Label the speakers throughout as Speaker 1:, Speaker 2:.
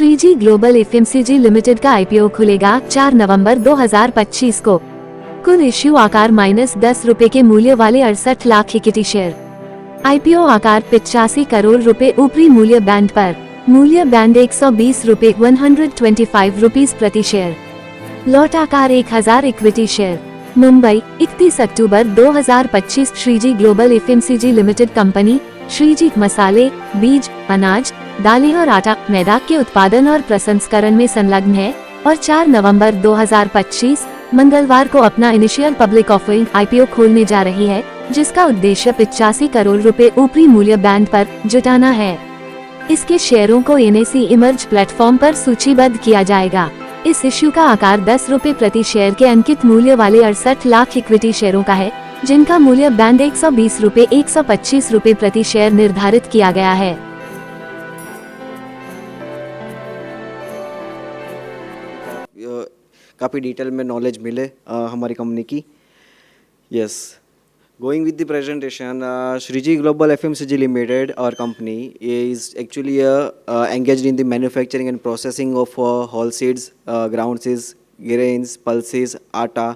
Speaker 1: Shriji global FMCG limited का IPO खुलेगा 4 नवंबर 2025 को। कुल इश्यू आकार -10 के मूल्य वाले 68 लाख इक्विटी शेयर। आईपीओ आकार 85 करोड़ रुपए ऊपरी मूल्य बैंड पर। मूल्य बैंड 120 रुपए 125 रुपीज प्रति शेयर। लॉट आकार 1000 इक्विटी शेयर। मुंबई 31 अक्टूबर 2025। Shreeji global FMCG limited company Shreeji मसाले, बीज, अनाज, दालें और आटा, मैदा के उत्पादन और प्रसंस्करण में संलग्न है और 4 नवंबर 2025 मंगलवार को अपना इनिशियल पब्लिक ऑफरिंग आईपीओ खोलने जा रही है, जिसका उद्देश्य 85 करोड़ रुपए ऊपरी मूल्य बैंड पर जुटाना है। इसके शेयरों को एनएसई इमर्ज प्लेटफॉर्म पर सूचीबद्ध किया जाएगा। इस इश्यू का आकार 10 रुपए प्रति शेयर के अंकित मूल्य वाले 68 लाख इक्विटी शेयरों का है, जिनका मूल्य बैंड 120 रुपए 125 रुपए प्रति शेयर निर्धारित किया गया है।
Speaker 2: काफ़ी डिटेल में नॉलेज मिले हमारी कंपनी की। Yes, going with the presentation, Shreeji global FMCG limited our company is actually engaged in the manufacturing and processing of whole seeds, ground seeds, grains, pulses, आटा।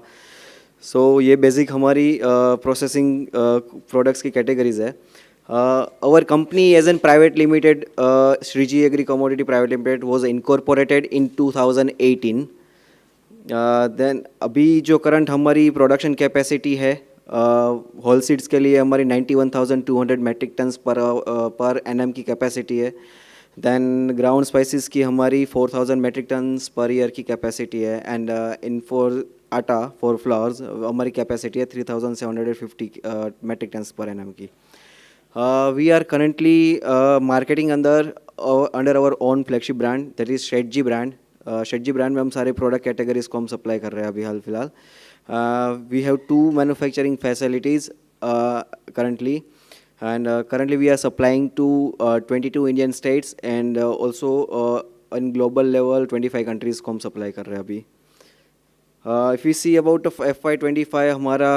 Speaker 2: सो ये बेसिक हमारी प्रोसेसिंग प्रोडक्ट्स की categories है। Our company as an private limited, Shreeji Agri Commodity Private Limited was incorporated in 2018। Then अभी जो current हमारी production capacity है whole seeds के लिए हमारी 91,200 मेट्रिक टन्स पर एनएम की कैपेसिटी है। देन ग्राउंड स्पाइसेस की हमारी 4,000 मेट्रिक टन्स पर ईयर की कैपेसिटी है। And in for atta for flours हमारी कैपेसिटी है 3,750 मेट्रिक टन्स पर एनएम की। We are currently marketing under our own flagship brand, that is Shetji brand. Shetji brand में हम सारे प्रोडक्ट कैटेगरीज को हम सप्लाई कर रहे हैं अभी हाल फिलहाल। We have 2 manufacturing facilities currently, and currently we are supplying to 22 Indian states and also on global level 25 countries को हम सप्लाई कर रहे हैं अभी। If we see about FY25 हमारा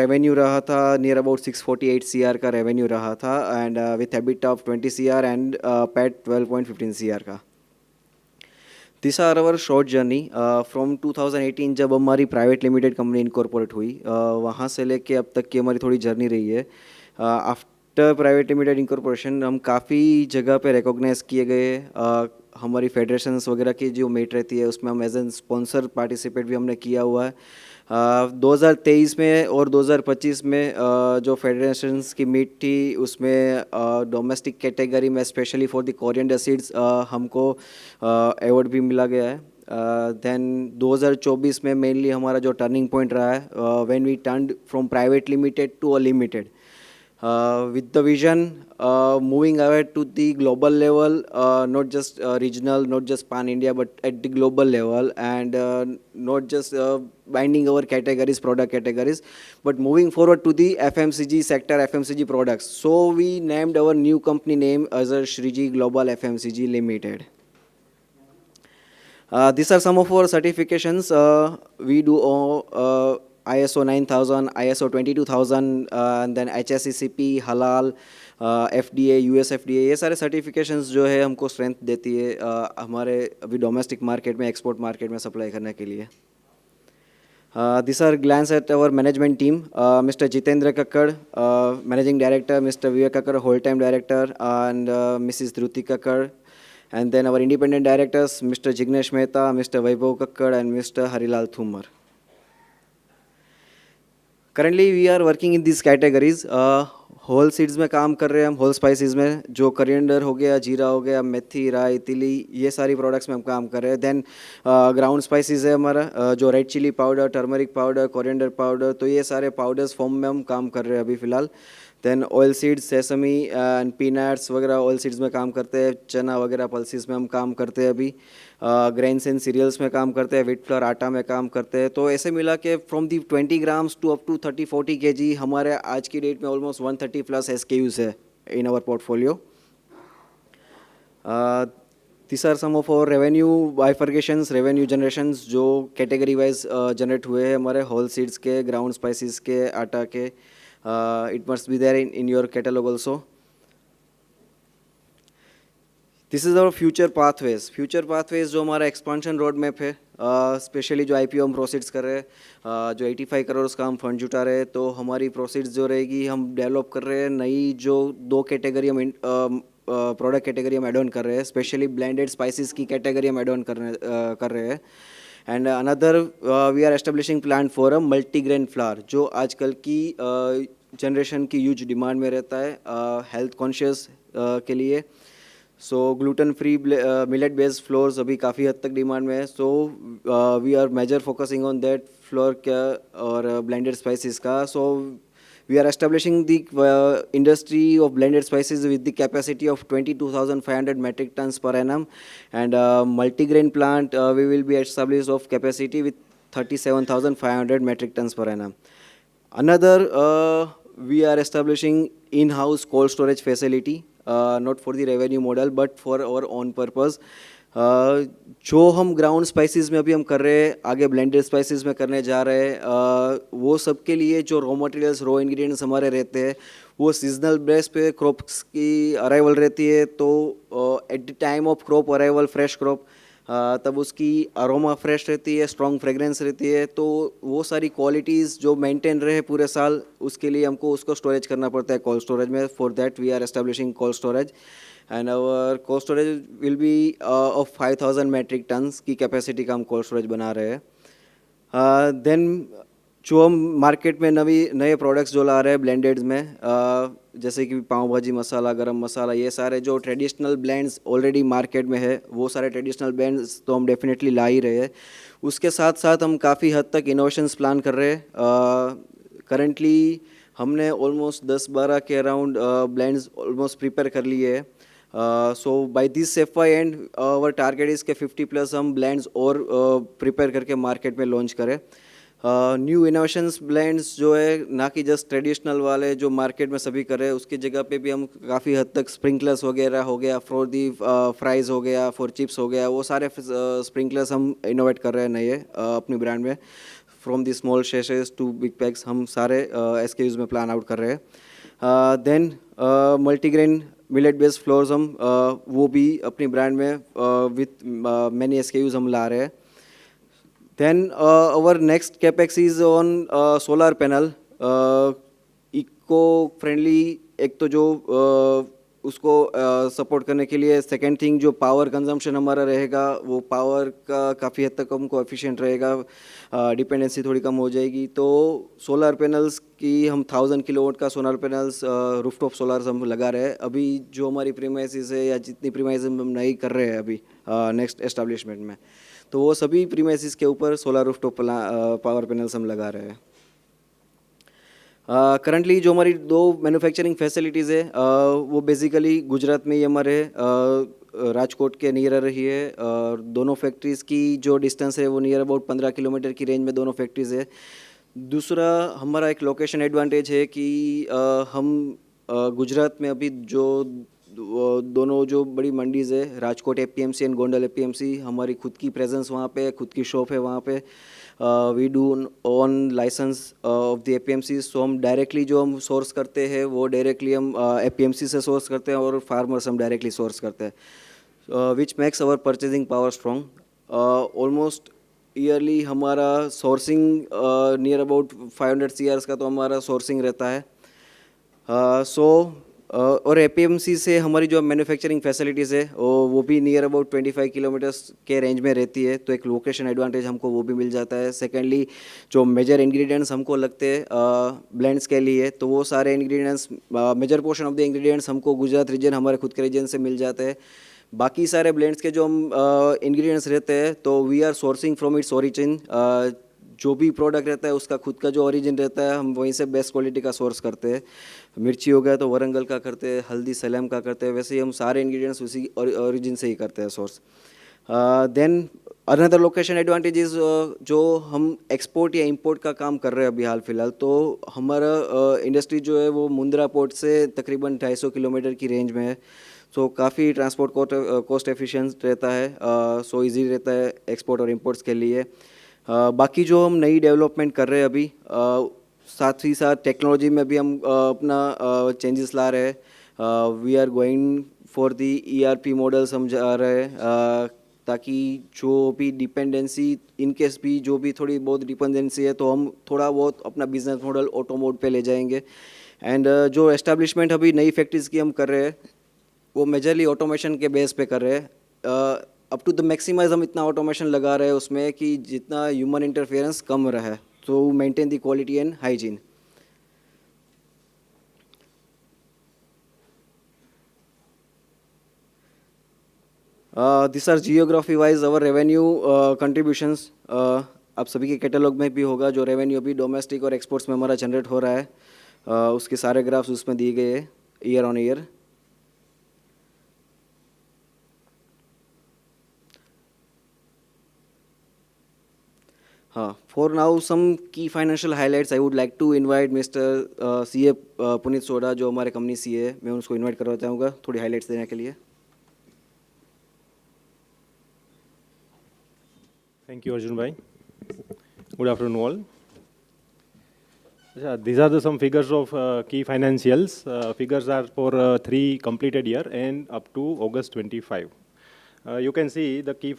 Speaker 2: रेवेन्यू रहा था नियर अबाउट 648 CR का रेवेन्यू रहा था, and with EBIT of 20 CR and PAT 12.15 CR का। This are our short journey from 2018 जब हमारी प्राइवेट लिमिटेड कंपनी इनकॉर्पोरेट हुई, वहाँ से लेके अब तक की हमारी थोड़ी जर्नी रही है। आफ्टर प्राइवेट लिमिटेड इनकॉर्पोरेशन हम काफ़ी जगह पे रिकॉग्नाइज किए गए। हमारी फेडरेशंस वगैरह की जो मीट रहती है उसमें हम एज एन स्पॉन्सर पार्टिसिपेट भी हमने किया हुआ है। 2023 में और 2025 में जो फेडरेशंस की मीट थी उसमें डोमेस्टिक कैटेगरी में specially for the coriander seeds हमको अवार्ड भी मिला गया है। देन 2024 में मेनली हमारा जो टर्निंग पॉइंट रहा है when we turned from private limited to a limited with the vision moving ahead to the global level, not just regional, not just pan India, but at the global level, and not just binding our categories, product categories, but moving forward to the FMCG sector, FMCG products. So we named our new company name as a Shreeji Global FMCG Limited. These are some of our certifications. We do ISO 9000, ISO 22000, and then HACCP, हलाल, FDA, US FDA, ये सारे certifications जो है हमको strength देती है हमारे अभी डोमेस्टिक मार्केट में, एक्सपोर्ट मार्केट में सप्लाई करने के लिए। This are glance at our management team. Mister Jitendra Kakkar, managing director, mister Vivek Kakkar, whole time director, and Mrs Dhruti Kakkar, and then our independent directors, Mr. Jignesh Mehta, Mr. Vaibhav Kakkad, and Mr. Harilal Thumar. Currently we are working in these categories. Whole seeds में काम कर रहे हैं हम, whole spices में जो coriander हो गया, जीरा हो गया, मेथी, राई, तिली, ये सारी प्रोडक्ट्स में हम काम कर रहे हैं। देन ग्राउंड स्पाइसेस है हमारा जो red chilli powder, turmeric powder, coriander powder, तो ये सारे पाउडर्स फॉर्म में हम काम कर रहे हैं अभी फ़िलहाल। Then oil seeds, sesame and peanuts वगैरह ऑयल सीड्स में काम करते हैं। चना वगैरह पल्सेस में हम काम करते हैं अभी। ग्रेन्स एंड सीरियल्स में काम करते हैं। व्हीट फ्लोर आटा में काम करते हैं। तो ऐसे मिला के from the 20 grams to up to 30-40 kg हमारे आज की डेट में ऑलमोस्ट 130+ SKUs है in our portfolio. This are some of our revenue bifurcations, revenue generations जो कैटेगरी वाइज जनरेट हुए हैं हमारे होल सीड्स के, ग्राउंड स्पाइसेस के, आटा के। It must be there in your catalog also. This is our future pathways जो हमारा expansion road map है, स्पेशली जो आईपीओ हम प्रोसीड्स कर रहे हैं, जो 85 करोड़ का हम फंड जुटा रहे हैं, तो हमारी प्रोसीड्स जो रहेगी हम डेवलप कर रहे हैं नई जो 2 कैटेगरी हम प्रोडक्ट कैटेगरी हम एड ऑन कर रहे हैं, स्पेशली ब्लेंडेड स्पाइसेस की कैटेगरी हम एड ऑन कर रहे हैं। And another we are establishing plan for a multigrain flour, जो आजकल की जनरेशन की ह्यूज डिमांड में रहता है हेल्थ कॉन्शियस के लिए। So gluten free millet based flours अभी काफ़ी हद तक डिमांड में है, so we are major focusing on that flour क्या और ब्लेंडेड स्पाइसेस का। सो we are establishing the industry of blended spices with the capacity of 22,500 metric tons per annum, and multigrain plant we will be established of capacity with 37,500 metric tons per annum. Another we are establishing in-house cold storage facility, not for the revenue model but for our own purpose. जो हम ground spices में अभी हम कर रहे हैं, आगे blended spices में करने जा रहे हैं, वो सब के लिए जो रॉ मटेरियल्स रॉ इंग्रेडिएंट्स हमारे रहते हैं वो सीजनल बेस पे क्रॉप्स की अराइवल रहती है। तो at the time of crop arrival fresh crop तब उसकी अरोमा फ्रेश रहती है, स्ट्रॉन्ग फ्रेगरेंस रहती है, तो वो सारी क्वालिटीज़ जो मेंटेन रहे पूरे साल उसके लिए हमको उसको स्टोरेज करना पड़ता है कोल्ड स्टोरेज में। For that we are establishing cold storage, and our cold storage will be of 5,000 metric tons की कैपेसिटी का हम कोल्ड स्टोरेज बना रहे हैं। देन जो हम मार्केट में नए प्रोडक्ट्स जो ला रहे हैं ब्लेंडेड्स में, जैसे कि पाव भाजी मसाला, गरम मसाला, ये सारे जो ट्रेडिशनल ब्लेंड्स ऑलरेडी मार्केट में है वो सारे ट्रेडिशनल ब्लेंड्स तो हम डेफिनेटली ला ही रहे हैं। उसके साथ साथ हम काफ़ी हद तक इनोवेशंस प्लान कर रहे हैं। करंटली हमने ऑलमोस्ट 10-12 के अराउंड ब्लेंड्स ऑलमोस्ट प्रिपेयर कर लिए है। So by this FY end our target is के 50+ हम ब्लेंड्स और प्रिपेयर करके मार्केट में लॉन्च करें। न्यू इनोवेशंस ब्लेंड्स जो है ना कि जस्ट ट्रेडिशनल वाले जो मार्केट में सभी कर रहे हैं, उसकी जगह पे भी हम काफ़ी हद तक स्प्रिंकलर्स वगैरह हो गया, फॉर दी फ्राइज़ हो गया, फॉर चिप्स हो गया, वो सारे स्प्रिंकलर्स हम इनोवेट कर रहे हैं नए अपनी ब्रांड में। फ्रॉम दी स्मॉल शेशेस टू बिग पैक्स हम सारे SKUs में प्लान आउट कर रहे हैं। Then multigrain millet based flours हम वो भी अपनी ब्रांड में विथ मैनी SKUs हम ला रहे हैं। Then our next capex is on solar panel, eco friendly। एक तो जो उसको सपोर्ट करने के लिए, सेकेंड थिंग जो पावर कंजम्पशन हमारा रहेगा वो पावर का काफ़ी हद तक हमको एफिशिएंट रहेगा, डिपेंडेंसी थोड़ी कम हो जाएगी। तो सोलर पैनल्स की हम 1000 किलोवाट का सोलर पैनल्स रूफटॉप सोलर हम लगा रहे हैं। अभी जो हमारी प्रीमाइसेस है या जितनी प्रीमाइसेस हम नहीं कर रहे हैं अभी नेक्स्ट एस्टेब्लिशमेंट में, तो वो सभी प्रीमाइसेस के ऊपर सोलर रूफटॉप पावर पैनल्स हम लगा रहे हैं। करंटली जो हमारी 2 मैन्युफैक्चरिंग फैसिलिटीज़ है वो बेसिकली गुजरात में ही हमारे राजकोट के नियर रही है, और दोनों फैक्ट्रीज़ की जो डिस्टेंस है वो नियर अबाउट 15 किलोमीटर की रेंज में दोनों फैक्ट्रीज़ है। दूसरा हमारा एक लोकेशन एडवांटेज है कि हम गुजरात में अभी जो दोनों जो बड़ी मंडीज़ है, Rajkot APMC and Gondal APMC, हमारी खुद की प्रेजेंस वहाँ पे, खुद की शॉप है वहाँ पे। We do on licence of the APMC, so हम डायरेक्टली जो हम सोर्स करते हैं वो डायरेक्टली हम APMC से सोर्स करते हैं और फार्मर्स हम डायरेक्टली सोर्स करते हैं, which makes our purchasing power strong. Almost yearly हमारा सोर्सिंग नियर अबाउट 500 CR का तो हमारा सोर्सिंग रहता है। और APMC से हमारी जो मैन्युफैक्चरिंग फैसिलिटीज़ है वो भी नियर अबाउट 25 किलोमीटर्स के रेंज में रहती है, तो एक लोकेशन एडवांटेज हमको वो भी मिल जाता है। सेकेंडली जो मेजर इंग्रेडिएंट्स हमको लगते हैं ब्लेंड्स के लिए, तो वो सारे ingredients, major portion of the ingredients हमको गुजरात रीजन, हमारे खुद के रीजन से मिल जाते हैं। बाकी सारे ब्लेंड्स के जो हम इंग्रेडिएंट्स रहते हैं तो we are sourcing from its origin. जो भी प्रोडक्ट रहता है उसका खुद का जो ओरिजिन रहता है हम वहीं से बेस्ट क्वालिटी का सोर्स करते हैं। मिर्ची हो गया तो वरंगल का करते हैं, हल्दी सलेम का करते हैं, वैसे ही हम सारे इंग्रेडिएंट्स उसी ओरिजिन से ही करते हैं source. Then another location advantages जो हम एक्सपोर्ट या इंपोर्ट का काम कर रहे हैं अभी हाल फिलहाल, तो हमारा इंडस्ट्री जो है वो मुंद्रा पोर्ट से तकरीबन 250 किलोमीटर की रेंज में है, सो काफ़ी ट्रांसपोर्ट कॉस्ट एफिशिएंट रहता है, सो इजी रहता है एक्सपोर्ट और इंपोर्ट्स के लिए। बाकी जो हम नई डेवलपमेंट कर रहे हैं अभी, साथ ही साथ टेक्नोलॉजी में भी हम अपना चेंजेस ला रहे हैं। We are going for the ERP model समझा रहे हैं, ताकि जो भी डिपेंडेंसी इन केस भी जो भी थोड़ी बहुत डिपेंडेंसी है तो हम थोड़ा बहुत अपना बिजनेस मॉडल ऑटो मोड पे ले जाएंगे। एंड जो एस्टेब्लिशमेंट अभी नई फैक्ट्रीज की हम कर रहे हैं वो मेजरली ऑटोमेशन के बेस पे कर रहे हैं। अप टू द मैक्सिमाइज हम इतना ऑटोमेशन लगा रहे हैं उसमें कि जितना ह्यूमन इंटरफेरेंस कम रहे, तो maintain the quality and hygiene. This are geography wise our revenue contributions. आप सभी के कैटलॉग में भी होगा जो रेवेन्यू अभी डोमेस्टिक और एक्सपोर्ट्स में हमारा जनरेट हो रहा है, उसके सारे ग्राफ्स उसमें दिए गए हैं ईयर ऑन ईयर। हाँ, फॉर नाउ सम की financial highlights I would like to invite mister CA Puneet Soda, जो हमारे कंपनी CA है, मैं उसको इनवाइट करना चाहूँगा थोड़ी हाइलाइट्स देने के लिए।
Speaker 3: Thank you, Arjun bhai. Good afternoon, all. These are some figures of key financials. Figures are for 3 completed year and up to August 25. You can see the key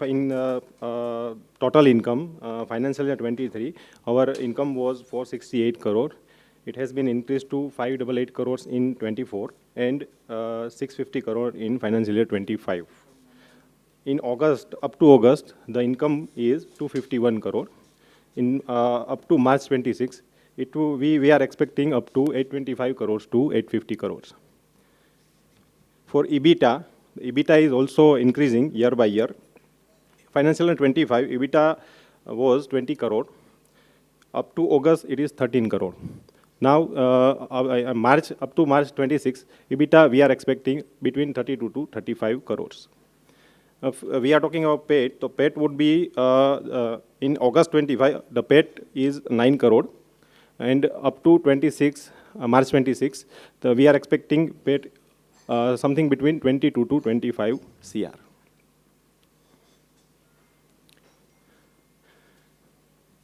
Speaker 3: total income, financial year 23, our income was 468 crore. It has been increased to 588 crores in 24 and 650 crore in financial year 25. In August, up to August, the income is 251 crore. In up to March 26, we are expecting up to 825 crores to 850 crores. For EBITDA, EBITDA is also increasing year by year. Financial year 25, EBITDA was 20 crore. Up to August, it is 13 crore. Now, March up to March 26, EBITDA we are expecting between 32 to 35 crores. We are talking about PAT. So PAT would be in August 25, the PAT is 9 crore, and up to 26 March 26, we are expecting PAT something between 22 to 25 CR.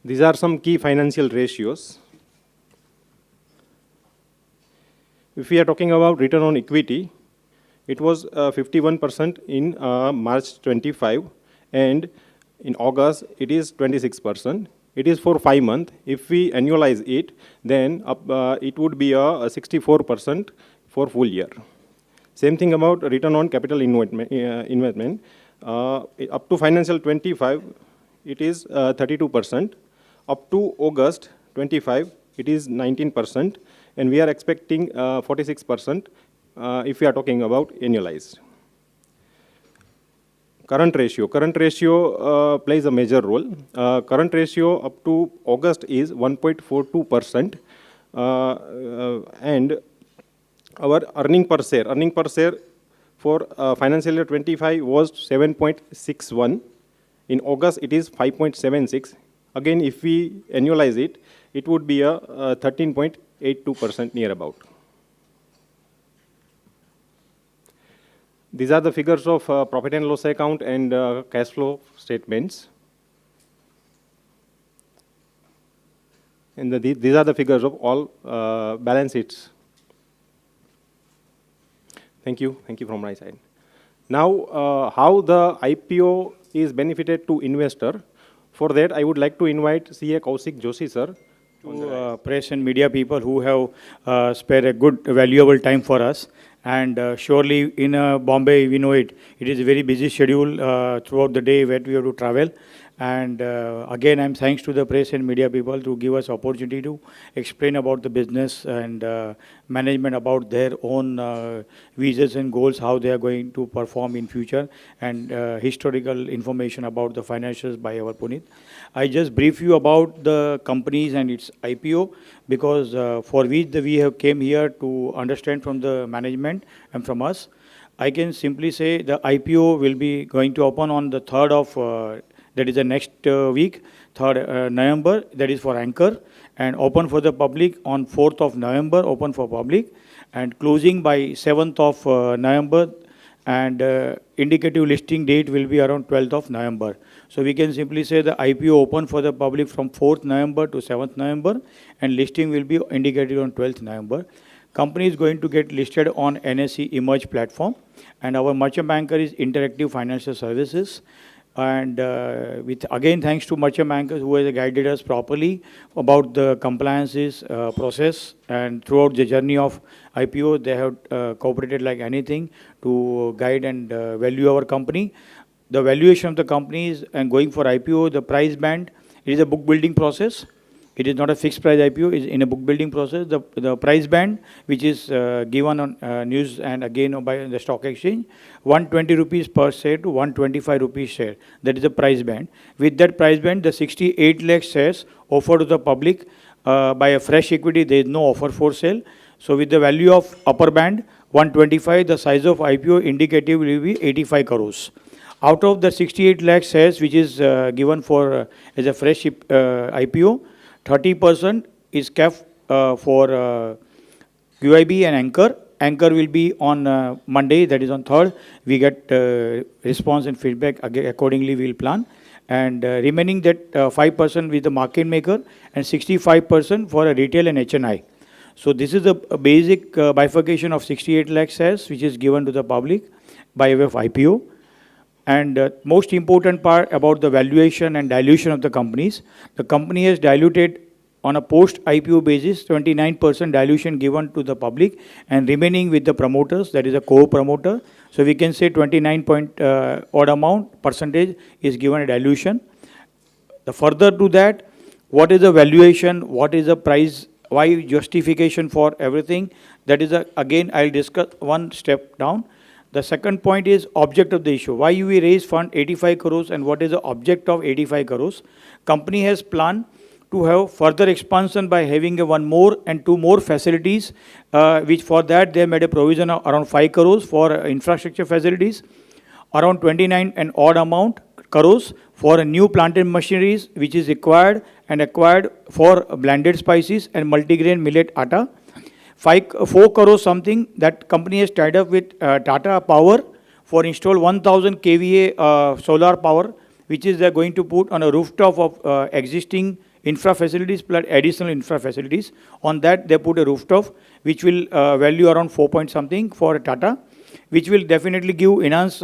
Speaker 3: These are some key financial ratios. If we are talking about return on equity, it was 51% in March 25, and in August it is 26%. It is for 5 months. If we annualize it, then it would be a 64% for full year. Same thing about return on capital investment. Up to financial 25, it is 32%. Up to August 25, it is 19%, and we are expecting 46%. If we are talking about annualized. Current ratio plays a major role. Current ratio up to August is 1.42%, and our earning per share for financial year 25 was 7.61. In August, it is 5.76. Again, if we annualize it, it would be a 13.82% near about. These are the figures of profit and loss account and cash flow statements. And these are the figures of all balance sheets. Thank you from my side. Now, how the IPO is benefited to investor? For that, I would like to invite CA Kaushik Joshi, sir.
Speaker 4: To press and media people who have spared a good, valuable time for us. And surely in Bombay, we know it is a very busy schedule throughout the day where we have to travel. And again, I'm thanks to the press and media people to give us opportunity to explain about the business and management about their own visions and goals, how they are going to perform in future, and historical information about the financials by our Puneet. I just brief you about the companies and its IPO because for which we have came here to understand from the management and from us. I can simply say the IPO will be going to open on the 3rd of that is the next week, 3rd November, that is for Anchor, and open for the public on 4th of November, open for public, and closing by 7th of November, and indicative listing date will be around 12th of November. So we can simply say the IPO open for the public from 4th November to 7th November, and listing will be indicated on 12th November. Company is going to get listed on NSE Emerge platform, and our merchant banker is Interactive Financial Services. And with again thanks to merchant bankers who has guided us properly about the compliances process, and throughout the journey of IPO they have cooperated like anything to guide and value our company. The valuation of the companies and going for IPO, the price band, it is a book building process. It is not a fixed price IPO, it is in a book building process. The price band, which is given on news and again by the stock exchange, 120 rupees per share to 125 rupees share. That is the price band. With that price band, the 68 lakh shares offered to the public by a fresh equity, there is no offer for sale. So with the value of upper band, 125, the size of IPO indicative will be 85 crores. Out of the 68 lakh shares which is given for as a fresh IPO, 30% is kept for QIB and Anchor. Anchor will be on Monday, that is on 3rd. We get response and feedback, accordingly we will plan. And remaining that 5% with the market maker and 65% for a retail and HNI. So this is a basic bifurcation of 68 lakh shares which is given to the public by way of IPO. And most important part about the valuation and dilution of the companies, the company has diluted on a post-IPO basis, 29% dilution given to the public and remaining with the promoters, that is a co-promoter. So we can say 29 point odd amount percentage is given a dilution. The further to that, what is the valuation, what is the price, why justification for everything, that is again I'll discuss one step down. The second point is object of the issue. Why we raise fund 85 crores and what is the object of 85 crores? Company has planned to have further expansion by having one more and two more facilities, which for that they made a provision of around 5 crores for infrastructure facilities, around 29 and odd amount crores for a new plant and machineries which is required and acquired for blended spices and multigrain millet atta. 4 crores something that company has tied up with Tata Power for install 1000 kVA solar power, which is they're going to put on a rooftop of existing infra facilities plus additional infra facilities. On that they put a rooftop which will value around 4 point something for Tata, which will definitely give enhanced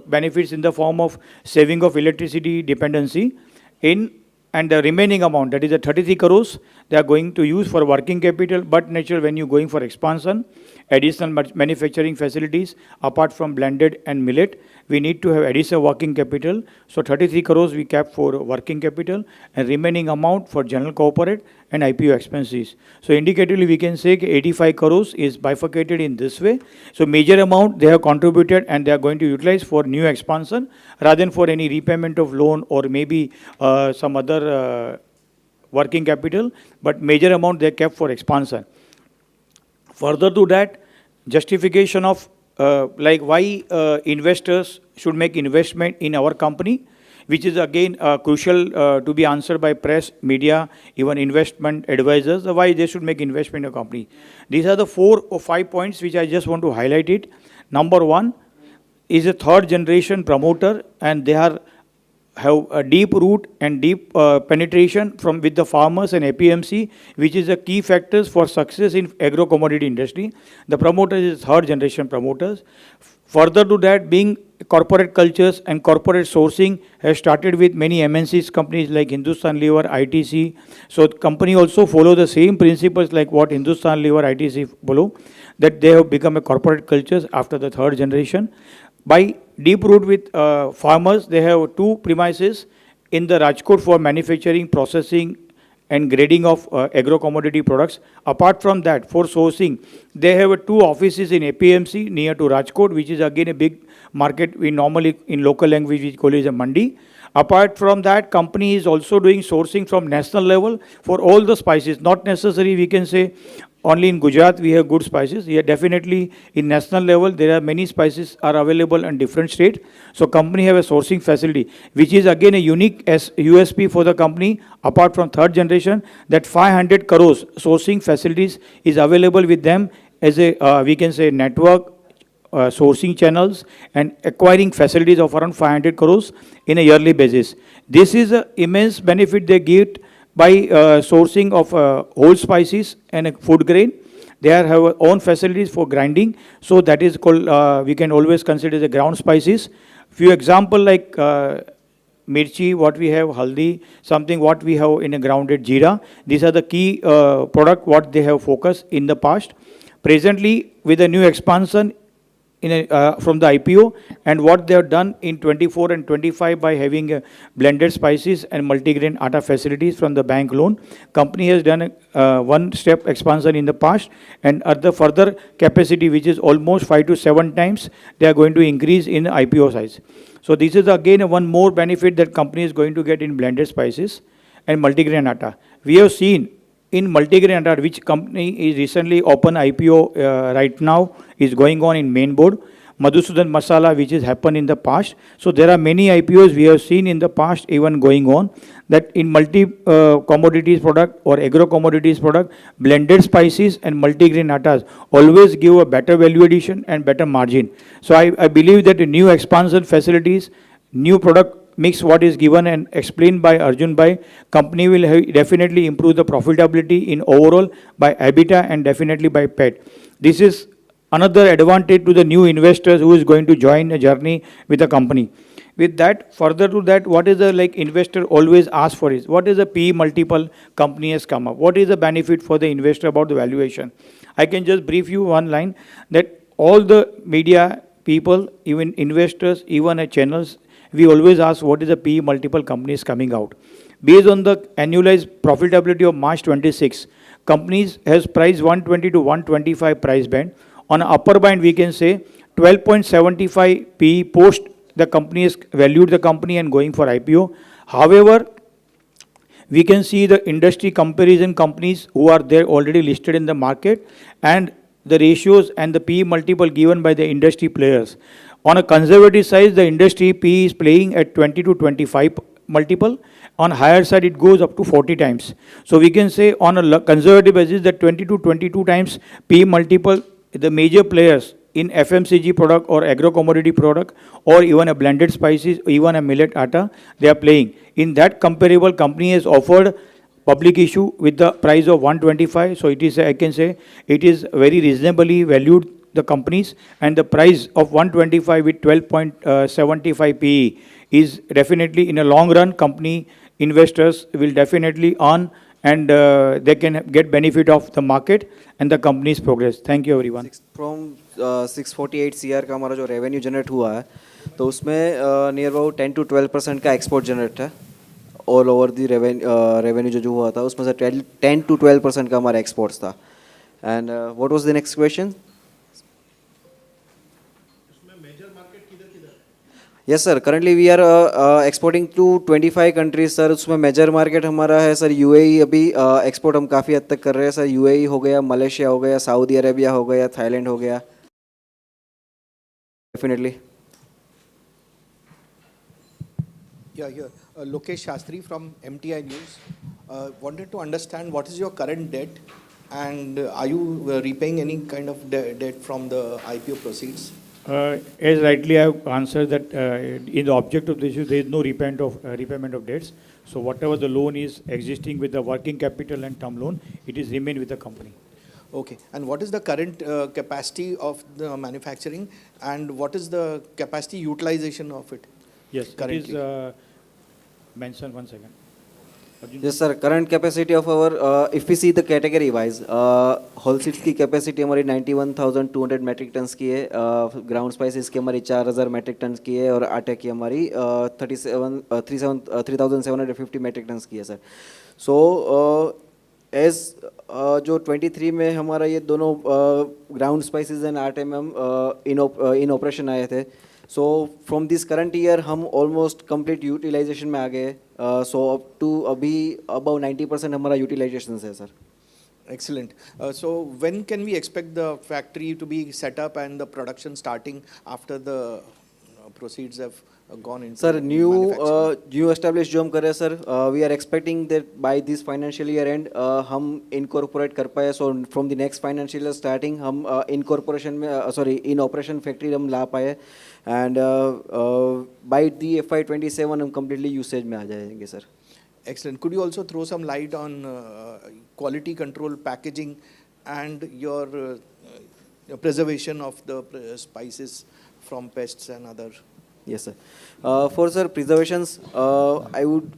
Speaker 4: benefits in the form of saving of electricity dependency in. And the remaining amount, that is the 33 crores, they are going to use for working capital, but natural when you're going for expansion, additional manufacturing facilities, apart from blended and millet, we need to have additional working capital. So 33 crores we kept for working capital and remaining amount for general corporate and IPO expenses. So indicatively we can say 85 crores is bifurcated in this way. So major amount they have contributed and they are going to utilize for new expansion rather than for any repayment of loan or maybe some other working capital, but major amount they kept for expansion. Further to that, justification of like why investors should make investment in our company, which is again crucial to be answered by press, media, even investment advisors, why they should make investment in a company. These are the 4 or 5 points which I just want to highlight it. Number 1 is a third generation promoter and they have a deep root and deep penetration from with the farmers and APMC, which is a key factors for success in agro commodity industry. The promoter is third generation promoters. Further to that, being corporate cultures and corporate sourcing has started with many MNCs companies like Hindustan Lever, ITC. So the company also follow the same principles like what Hindustan Lever, ITC follow, that they have become a corporate cultures after the third generation. By deep root with farmers, they have 2 premises in the Rajkot for manufacturing, processing and grading of agro-commodity products. Apart from that, for sourcing, they have 2 offices in APMC near to Rajkot, which is again a big market we normally in local language we call it a mandi. Apart from that, company is also doing sourcing from national level for all the spices. Not necessary we can say only in Gujarat we have good spices. Here definitely in national level there are many spices are available in different states. So company have a sourcing facility which is again a unique USP for the company. Apart from third generation, that 500 crores sourcing facilities is available with them as a we can say network sourcing channels and acquiring facilities of around 500 crores in a yearly basis. This is an immense benefit they get by sourcing of whole spices and food grain They have our own facilities for grinding. So that is called, we can always consider the ground spices. Few example like mirchi, what we have, haldi, something what we have in a grounded jeera. These are the key product what they have focused in the past. Presently, with the new expansion from the IPO and what they have done in 24 and 25 by having blended spices and multigrain atta facilities from the bank loan. Company has done a one-step expansion in the past, and at the further capacity, which is almost 5 to 7 times, they are going to increase in IPO size. So this is again one more benefit that company is going to get in blended spices and multigrain atta. We have seen in multigrain atta, which company is recently open IPO right now, is going on in main board. Madhusudan Masala, which has happened in the past. So there are many IPOs we have seen in the past even going on, that in multi commodities product or agro commodities product, blended spices and multigrain attas always give a better value addition and better margin. So I believe that the new expansion facilities, new product mix what is given and explained by Arjun Bhai, company will definitely improve the profitability in overall by EBITDA and definitely by PAT. This is another advantage to the new investors who is going to join a journey with the company. With that, further to that, what is the like investor always ask for is, what is the PE multiple company has come up? What is the benefit for the investor about the valuation? I can just brief you one line that all the media people, even investors, even at channels, we always ask what is the PE multiple companies coming out. Based on the annualized profitability of March 26, companies has price 120 to 125 price band. On upper band, we can say 12.75 PE post the company has valued the company and going for IPO. However, we can see the industry comparison companies who are there already listed in the market and the ratios and the PE multiple given by the industry players. On a conservative side, the industry PE is playing at 20 to 25 multiple. On higher side, it goes up to 40 times. So we can say on a conservative basis that 20 to 22 times PE multiple, the major players in FMCG product or agro commodity product or even a blended spices, even a millet atta, they are playing. In that comparable, company has offered public issue with the price of 125. So it is, I can say, it is very reasonably valued the companies, and the price of 125 with 12.75 PE is definitely in a long run company investors will definitely earn and they can get benefit of the market and the company's progress. Thank you everyone.
Speaker 2: From 648 CR का हमारा जो revenue generate हुआ है तो उसमें near about 10 to 12% का export generate है all over the revenue जो हुआ था उसमें से 10 to 12% का हमारा एक्सपोर्ट्स था. And what was the next question? Yes sir, currently we are exporting to 25 countries sir. उसमें मेजर मार्केट हमारा है सर यूएई. अभी एक्सपोर्ट हम काफ़ी हद तक कर रहे हैं सर. यूएई हो गया, मलेशिया हो गया, सऊदी अरेबिया हो गया, थाईलैंड हो गया. Definitely.
Speaker 5: Yeah, here. Lokesh Shastri from MTI News. Wanted to understand what is your current debt and are you repaying any kind of debt from the IPO proceeds?
Speaker 4: As rightly I have answered that in the object of the issue, there is no repayment of debts. So whatever the loan is existing with the working capital and term loan, it is remain with the company.
Speaker 5: Okay. And what is the current capacity of the manufacturing and what is the capacity utilization of it?
Speaker 4: Yes, currently. It is mentioned, one second.
Speaker 2: Yes sir, current capacity of our if we see the category wise, wholesales की capacity हमारी 91,200 metric tons की है, ground spices की हमारी 4,000 metric tons की है और आटे की हमारी 3,750 metric tons की है सर. So as जो 23 में हमारा ये दोनों ground spices and आटे में हम in operation आए थे. So from this current year हम almost complete utilization में आ गए. So up to अभी above 90% हमारा utilization है sir.
Speaker 5: Excellent. So when can we expect the factory to be set up and the production starting after the proceeds have gone into
Speaker 2: Sir, new established जो हम कर रहे हैं sir, we are expecting that by this financial year end हम incorporate कर पाए. So from the next financial year starting हम incorporation में in operation factory हम ला पाए and by the FY27 हम completely usage में आ जाएंगे sir.
Speaker 5: Excellent. Could you also throw some light on quality control packaging and your preservation of the spices from pests and other.
Speaker 2: Yes, sir. For sir preservations, I would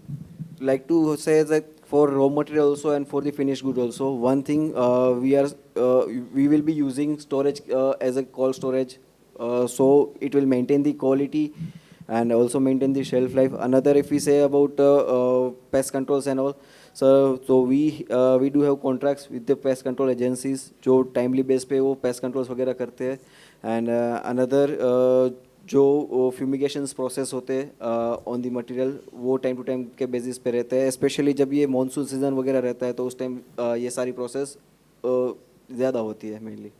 Speaker 2: like to say that for raw material also and for the finished good also, one thing we will be using storage as a cold storage, so it will maintain the quality and also maintain the shelf life. Another, if we say about pest controls and all, so we do have contracts with the pest control agencies जो timely base पे वो pest controls वगैरह करते हैं. And another जो फ्यूमिगेशंस process होते हैं on the material, वो टाइम टू टाइम के बेसिस पे रहते हैं. स्पेशली जब ये मॉनसून सीजन वगैरह रहता है तो उस टाइम ये सारी प्रोसेस ज़्यादा होती है mainly.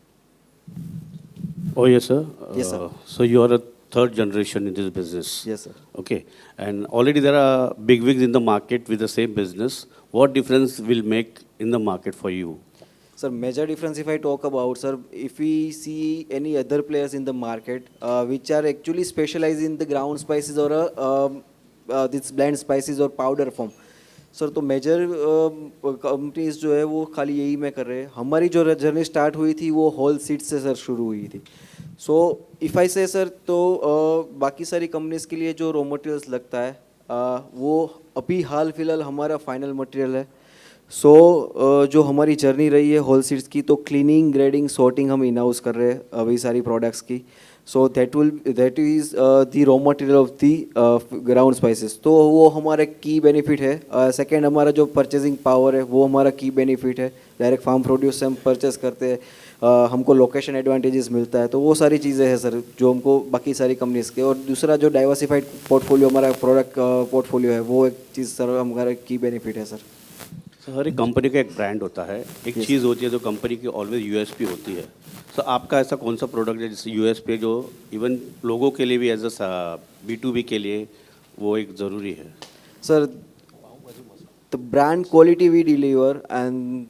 Speaker 6: Oh, yes, sir.
Speaker 2: Yes, sir.
Speaker 6: So you are a third generation in this business.
Speaker 2: Yes, sir.
Speaker 6: Okay. And already there are big wigs in the market with the same business. What difference will make in the market for you?
Speaker 2: Sir, major difference if I talk about, sir, if we see any other players in the market which are actually specialized in the ground spices or this blend spices or powder form, sir तो major companies जो है वो खाली यही में कर रहे हैं. हमारी जो जर्नी स्टार्ट हुई थी वो होल सीड्स से सर शुरू हुई थी. सो इफ़ आई से सर तो बाकी सारी कंपनीज के लिए जो रॉ मटेरियल्स लगता है वो अभी हाल फिलहाल हमारा फाइनल मटेरियल है. सो जो हमारी जर्नी रही है होल सीड्स की, तो क्लीनिंग, ग्रेडिंग, सॉर्टिंग हम इन हाउस कर रहे हैं अभी सारी प्रोडक्ट्स की. So that is the raw material of the ground spices. तो वो हमारा की बेनिफिट है. सेकेंड, हमारा जो परचेजिंग पावर है वो हमारा की बेनिफिट है. डायरेक्ट फार्म प्रोड्यूस से हम परचेस करते हैं, हमको लोकेशन एडवांटेजेस मिलता है. तो वो सारी चीज़ें हैं सर जो हमको बाकी सारी कंपनीज के. और दूसरा जो डाइवर्सिफाइड पोर्टफोलियो हमारा प्रोडक्ट पोर्टफोलियो है वो एक चीज़ सर हमारा की बेनिफिट है सर.
Speaker 6: हर एक कंपनी का एक ब्रांड होता है, एक चीज़ होती है जो कंपनी की ऑलवेज यूएसपी होती है. सो आपका ऐसा कौन सा प्रोडक्ट है जिससे यूएसपी जो इवन लोगों के लिए भी एज अ B2B के लिए वो एक ज़रूरी है?
Speaker 2: Sir the brand quality we deliver, and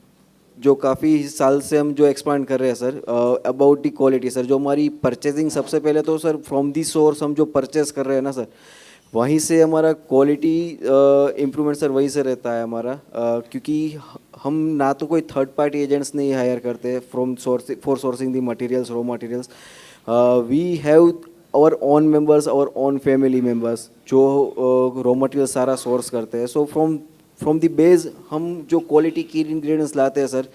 Speaker 2: जो काफ़ी साल से हम जो एक्सपांड कर रहे हैं sir about the quality. Sir जो हमारी परचेजिंग, सबसे पहले तो सर फ्रॉम दी सोर्स हम जो परचेस कर रहे हैं ना सर, वहीं से हमारा क्वालिटी इम्प्रूवमेंट सर वहीं से रहता है हमारा. क्योंकि हम ना तो कोई थर्ड पार्टी एजेंट्स नहीं हायर करते for sourcing the materials, raw materials. We have our own members, our own family members जो रॉ मटेरियल सारा सोर्स करते हैं. सो फ्रॉम द बेस हम जो क्वालिटी की इंग्रेडिएंट्स लाते हैं सर,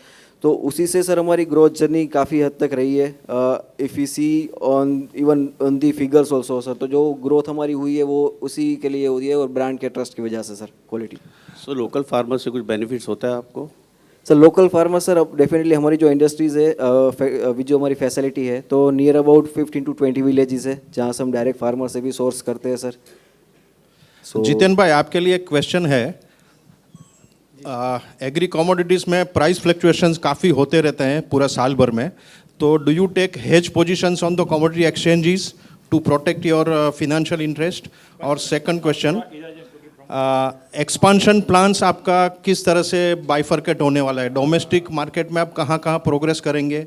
Speaker 2: तो उसी से सर हमारी ग्रोथ जर्नी काफ़ी हद तक रही है. If you see on even on the figures also sir, तो जो ग्रोथ हमारी हुई है वो उसी के लिए हुई है और ब्रांड के ट्रस्ट की वजह से sir quality.
Speaker 6: So local farmer से कुछ बेनिफिट्स होता है आपको?
Speaker 2: सर लोकल फार्मर सर अब डेफिनेटली हमारी जो इंडस्ट्रीज़ है जो हमारी फैसिलिटी है, तो नियर अबाउट 15 to 20 विलेजेस है जहाँ से हम डायरेक्ट फार्मर से भी सोर्स करते हैं सर.
Speaker 7: जितेन भाई, आपके लिए एक क्वेश्चन है. एग्री कमोडिटीज़ में प्राइस फ्लक्चुएशंस काफ़ी होते रहते हैं पूरा साल भर में, तो do you take hedge positions on the commodity exchanges to protect your financial interest? और सेकंड क्वेश्चन, एक्सपांशन प्लान्स आपका किस तरह से बाइफर्केट होने वाला है? डोमेस्टिक मार्केट में आप कहाँ कहाँ प्रोग्रेस करेंगे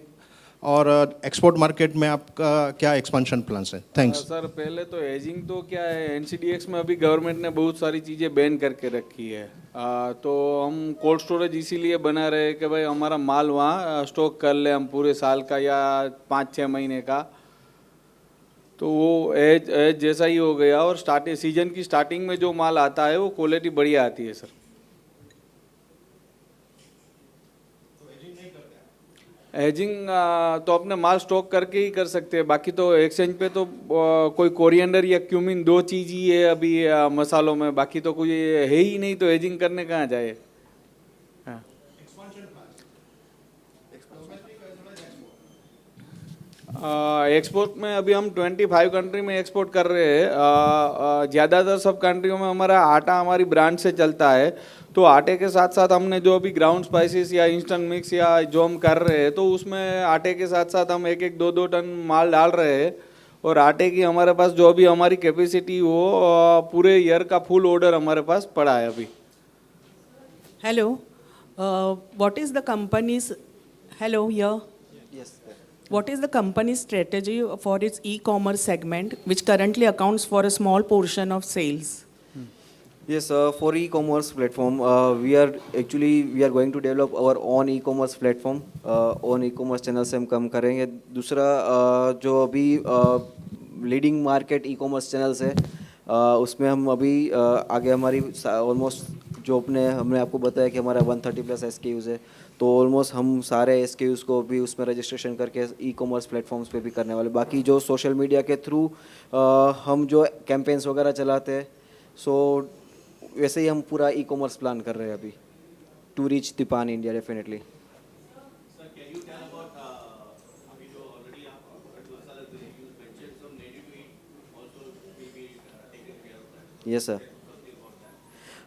Speaker 7: और एक्सपोर्ट मार्केट में आपका क्या एक्सपांशन प्लान्स है? थैंक्स.
Speaker 8: सर पहले तो एजिंग तो क्या है, NCDX में अभी गवर्नमेंट ने बहुत सारी चीज़ें बैन करके रखी है. तो हम कोल्ड स्टोरेज इसीलिए बना रहे हैं कि भाई हमारा माल वहाँ स्टॉक कर ले हम पूरे साल का या 5-6 महीने का. तो वो एज जैसा ही हो गया. और सीजन की स्टार्टिंग में जो माल आता है वो क्वालिटी बढ़िया आती है सर. हेजिंग तो अपने माल स्टॉक करके ही कर सकते हैं. बाकी तो एक्सचेंज पे तो कोई कोरिएंडर या क्यूमिन 2 चीज़ ही है अभी मसालों में, बाकी तो कोई है ही नहीं, तो हेजिंग करने कहाँ जाए. हाँ. एक्सपोर्ट में अभी हम 25 कंट्री में एक्सपोर्ट कर रहे हैं. ज़्यादातर सब कंट्रियों में हमारा आटा हमारी ब्रांड से चलता है. तो आटे के साथ साथ हमने जो अभी ग्राउंड स्पाइसेस या इंस्टेंट मिक्स या जो हम कर रहे हैं, तो उसमें आटे के साथ साथ हम 1-1, 2-2 टन माल डाल रहे हैं. और आटे की हमारे पास जो अभी हमारी कैपेसिटी वो पूरे ईयर का फुल ऑर्डर हमारे पास पड़ा है अभी.
Speaker 9: Hello, what is the company's hello here?
Speaker 2: Yes.
Speaker 9: What is the company's strategy for its e-commerce segment, which currently accounts for a small portion of sales?
Speaker 2: Yes, for e-commerce platform, we are going to develop our own e-commerce platform, own e-commerce channel से हम काम करेंगे. दूसरा जो अभी leading market e-commerce channels है, उसमें हम अभी आगे हमारी ऑलमोस्ट जो हमने आपको बताया कि हमारा 130+ SKUs है, तो ऑलमोस्ट हम सारे SKUs को भी उसमें रजिस्ट्रेशन करके ई-कॉमर्स प्लेटफॉर्म्स पे भी करने वाले. बाकी जो सोशल मीडिया के थ्रू हम जो कैंपेन्स वगैरह चलाते हैं, सो वैसे ही हम पूरा ई-कॉमर्स प्लान कर रहे हैं अभी to reach the pan India definitely. Yes sir.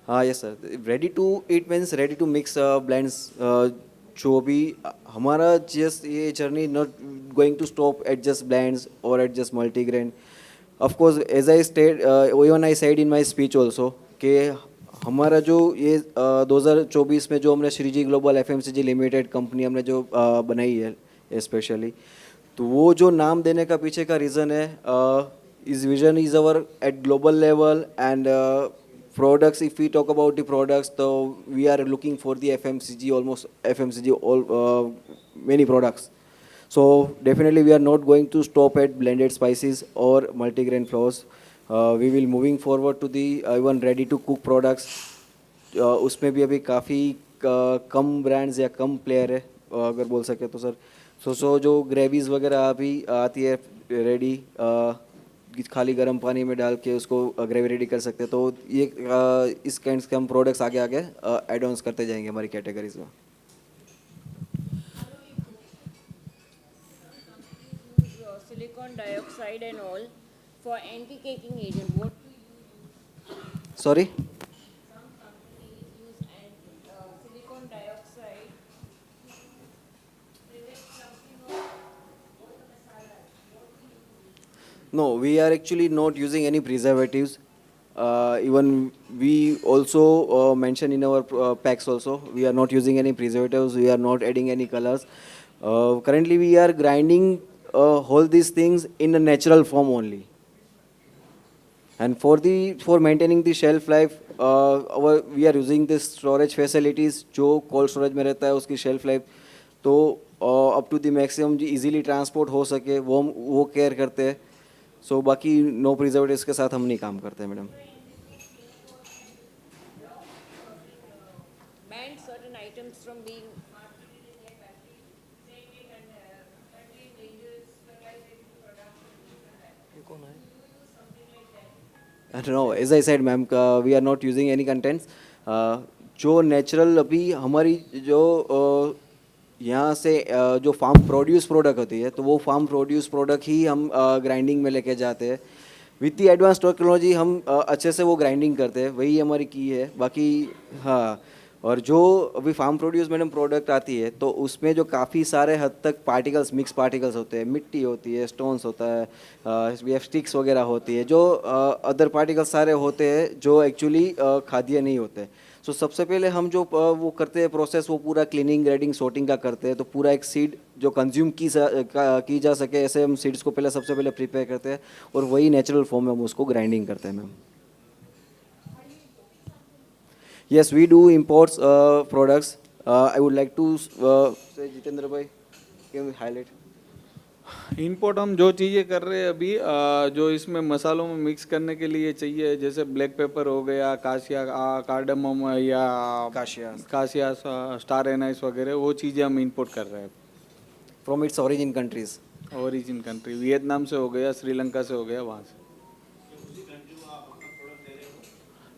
Speaker 2: हाँ yes sir. Ready to eat means ready to mix blends. जो भी हमारा जस्ट ये journey not going to stop at just blends और at just multigrain. Of course as I stated even I said in my speech also कि हमारा जो ये 2024 में जो हमने Shriji global FMCG limited company हमने जो बनाई है स्पेशली, तो वो जो नाम देने का पीछे का रीज़न है, इस vision is our eight global level and products. If we talk about the products, so we are looking for the FMCG, almost FMCG all many products. So definitely we are not going to stop at blended spices or multigrain flours. We will moving forward to the even ready to cook products. उसमें भी अभी काफ़ी कम brands या कम player है अगर बोल सके तो सर. सो जो ग्रेवीज वगैरह अभी आती है रेडी, खाली गर्म पानी में डाल के उसको ग्रेवी रेडी कर सकते हैं. तो ये इस काइंड के हम प्रोडक्ट्स आगे आगे एड ऑन्स करते जाएंगे हमारी कैटेगरीज में.
Speaker 10: Silicon dioxide and all for anti-caking agent. What?
Speaker 2: Sorry?
Speaker 10: Some companies use silicon dioxide.
Speaker 2: No, we are actually not using any preservatives. Even we also mention in our packs also, we are not using any preservatives. We are not adding any colors. Currently, we are grinding all these things in a natural form only. And for maintaining the shelf life, we are using this storage facilities. जो cold storage में रहता है उसकी shelf life तो up to the maximum easily transport हो सके वो care करते हैं. सो बाकी नो प्रिजर्वेटिव्स के साथ हम नहीं काम करते madam.
Speaker 10: Banned certain items from being.
Speaker 2: No, as I said ma'am, we are not using any contents. जो नेचुरल अभी हमारी जो यहाँ से जो फार्म प्रोड्यूस प्रोडक्ट होती है, तो वो फार्म प्रोड्यूस प्रोडक्ट ही हम ग्राइंडिंग में लेके जाते हैं. विथ दी एडवांस टेक्नोलॉजी हम अच्छे से वो ग्राइंडिंग करते हैं, वही हमारी की है. बाकी हाँ, और जो अभी फार्म प्रोड्यूस मैडम प्रोडक्ट आती है, तो उसमें जो काफ़ी सारे हद तक पार्टिकल्स, मिक्स पार्टिकल्स होते हैं, मिट्टी होती है, स्टोन्स होता है, स्टिक्स वगैरह होती है, जो अदर पार्टिकल्स सारे होते हैं जो एक्चुअली खाद्य नहीं होते. सो सबसे पहले हम जो वो करते हैं प्रोसेस, वो पूरा क्लीनिंग, ग्रेडिंग, सॉर्टिंग का करते हैं. तो पूरा एक सीड जो कंज्यूम की जा सके, ऐसे हम सीड्स को सबसे पहले प्रिपेयर करते हैं और वही नेचुरल फॉर्म में हम उसको ग्राइंडिंग करते हैं ma'am. Yes, we do imports products. I would like to say Jitendra भाई, can you highlight?
Speaker 8: इंपोर्ट हम जो चीज़ें कर रहे हैं अभी, जो इसमें मसालों में मिक्स करने के लिए चाहिए, जैसे ब्लैक पेपर हो गया, काशिया, कार्डमम या काशिया, स्टार एनाइस वगैरह, वो चीज़ें हम इंपोर्ट कर रहे हैं
Speaker 2: from its origin countries.
Speaker 8: Origin country Vietnam से हो गया, श्रीलंका से हो गया, वहाँ से.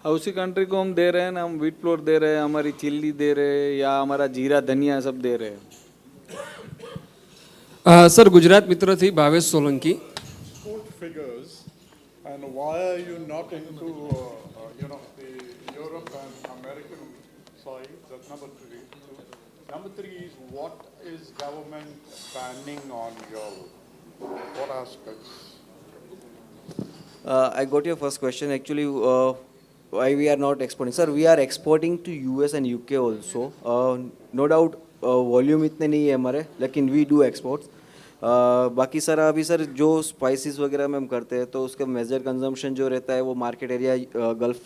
Speaker 8: उसी कंट्री को हम दे रहे हैं ना, हम व्हीट फ्लोर दे रहे हैं, हमारी चिल्ली दे रहे हैं, या हमारा जीरा धनिया सब दे रहे हैं.
Speaker 11: सर, गुजरात मित्र थी Bhavesh Solanki.
Speaker 12: Figures, and why are you not into the Europe and American side? That's number 3. Number 3 is, what is government banning on your what aspects?
Speaker 2: I got your first question. Actually, why we are not exporting? Sir, we are exporting to US and UK also. No doubt volume इतने नहीं है हमारे, लेकिन we do exports. बाकी sir अभी sir जो spices वगैरह में हम करते हैं तो उसका मेजर कंजम्पशन जो रहता है वो market area gulf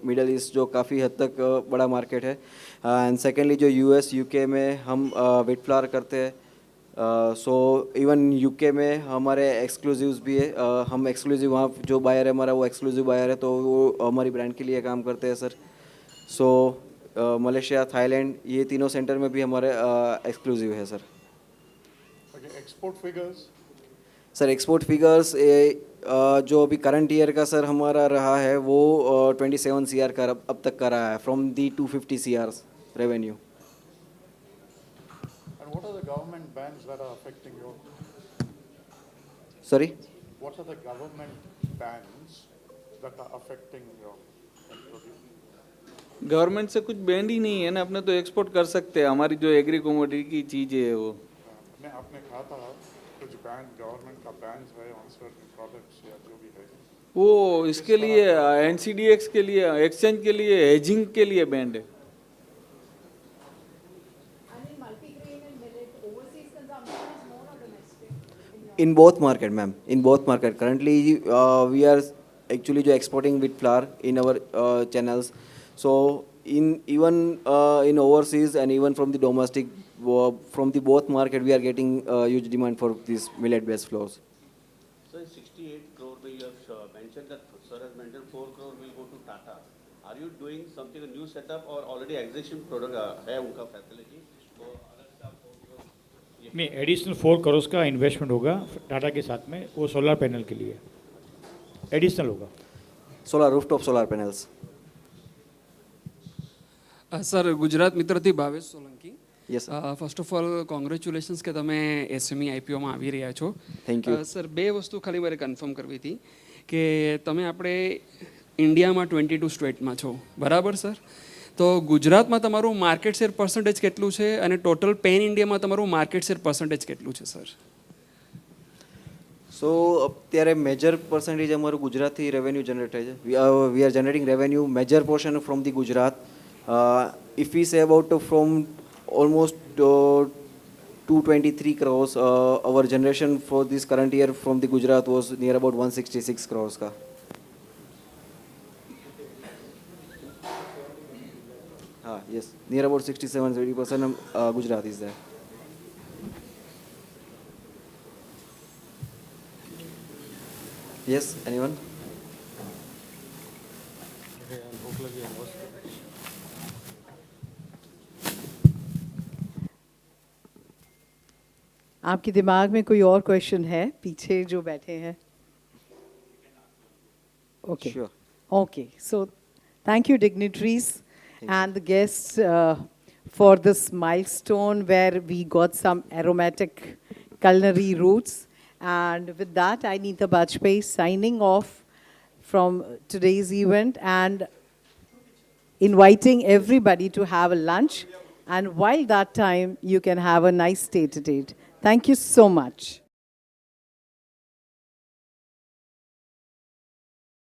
Speaker 2: middle east जो काफ़ी हद तक बड़ा मार्केट है। एंड सेकेंडली जो यूएस यूके में हम व्हीट फ्लावर करते हैं। सो इवन यूके में हमारे एक्सक्लूसिव्स भी है। हम एक्सक्लूसिव वहाँ जो बायर है हमारा वो एक्सक्लूसिव बायर है तो वो हमारी ब्रांड के लिए काम करते हैं सर। सो मलेशिया थाईलैंड ये तीनों सेंटर में भी हमारे एक्सक्लूसिव है sir.
Speaker 12: Export figures
Speaker 2: sir export figures जो अभी करंट ईयर का सर हमारा रहा है वो 27 CR का अब तक का रहा है from the 250 CR revenue.
Speaker 12: and what are the government bans that are affecting you?
Speaker 2: Sorry
Speaker 12: What are the government bans that are affecting your
Speaker 8: government से कुछ बैंड ही नहीं है ना, अपने तो एक्सपोर्ट कर सकते हैं, हमारी जो एग्री कमोडिटी की चीज़ें है वो।
Speaker 12: मैं आपने कहा था कुछ बैन गवर्नमेंट का बैन्स है ऑन सर्टेन प्रोडक्ट्स या जो भी है
Speaker 8: वो इसके लिए NCDX के लिए एक्सचेंज के लिए हेजिंग के लिए बैंड है।
Speaker 2: in both market ma'am, in both market currently we are actually jo exporting wheat flour in our channels. So in even in overseas and even from the domestic from the both market we are getting huge demand for these millet based flours.
Speaker 6: So 68 crore पे you have mentioned that sir has mentioned 4 crore will go to Tata. Are you doing something a new setup or already existing product है उनका facility?
Speaker 4: नहीं, additional 4 crore का investment होगा टाटा के साथ में, वो सोलर पैनल के लिए एडिशनल होगा।
Speaker 2: Solar rooftop solar panels.
Speaker 11: Sir Gujarat મિત્રથી Bhavesh Solanki.
Speaker 2: Yes sir.
Speaker 11: First of all congratulations કે તમે SME IPOમાં આવી રહ્યા છો।
Speaker 2: Thank you.
Speaker 11: સર બે વસ્તુ ખાલી મારે કન્ફર્મ કરવી હતી કે તમે આપણે ઇન્ડિયામાં 22 સ્ટેટમાં છો, બરાબર સર? તો ગુજરાતમાં તમારું માર્કેટ શેર પર્સન્ટેજ કેટલું છે અને ટોટલ પેન ઇન્ડિયામાં તમારું માર્કેટ શેર પર્સન્ટેજ કેટલું છે સર?
Speaker 2: So અત્યારે મેજર પર્સન્ટેજ અમારું ગુજરાતથી રેવન્યુ જનરેટ થાય છે. We are generating revenue major portion from the Gujarat. If we say about from almost 223 crores, our generation for this current year from the Gujarat was near about 166 crores ka. Yes, near about 67-70% Gujarat is there. Yes, anyone?
Speaker 13: आपके दिमाग में कोई और question है पीछे जो बैठे हैं? Okay.
Speaker 2: Sure.
Speaker 13: Okay. So, thank you, dignitaries and the guests, for this milestone where we got some aromatic culinary roots. And with that, I Neeta Bajpayee signing off from today's event and inviting everybody to have a lunch. And while that time, you can have a nice stay to date. Thank you so much.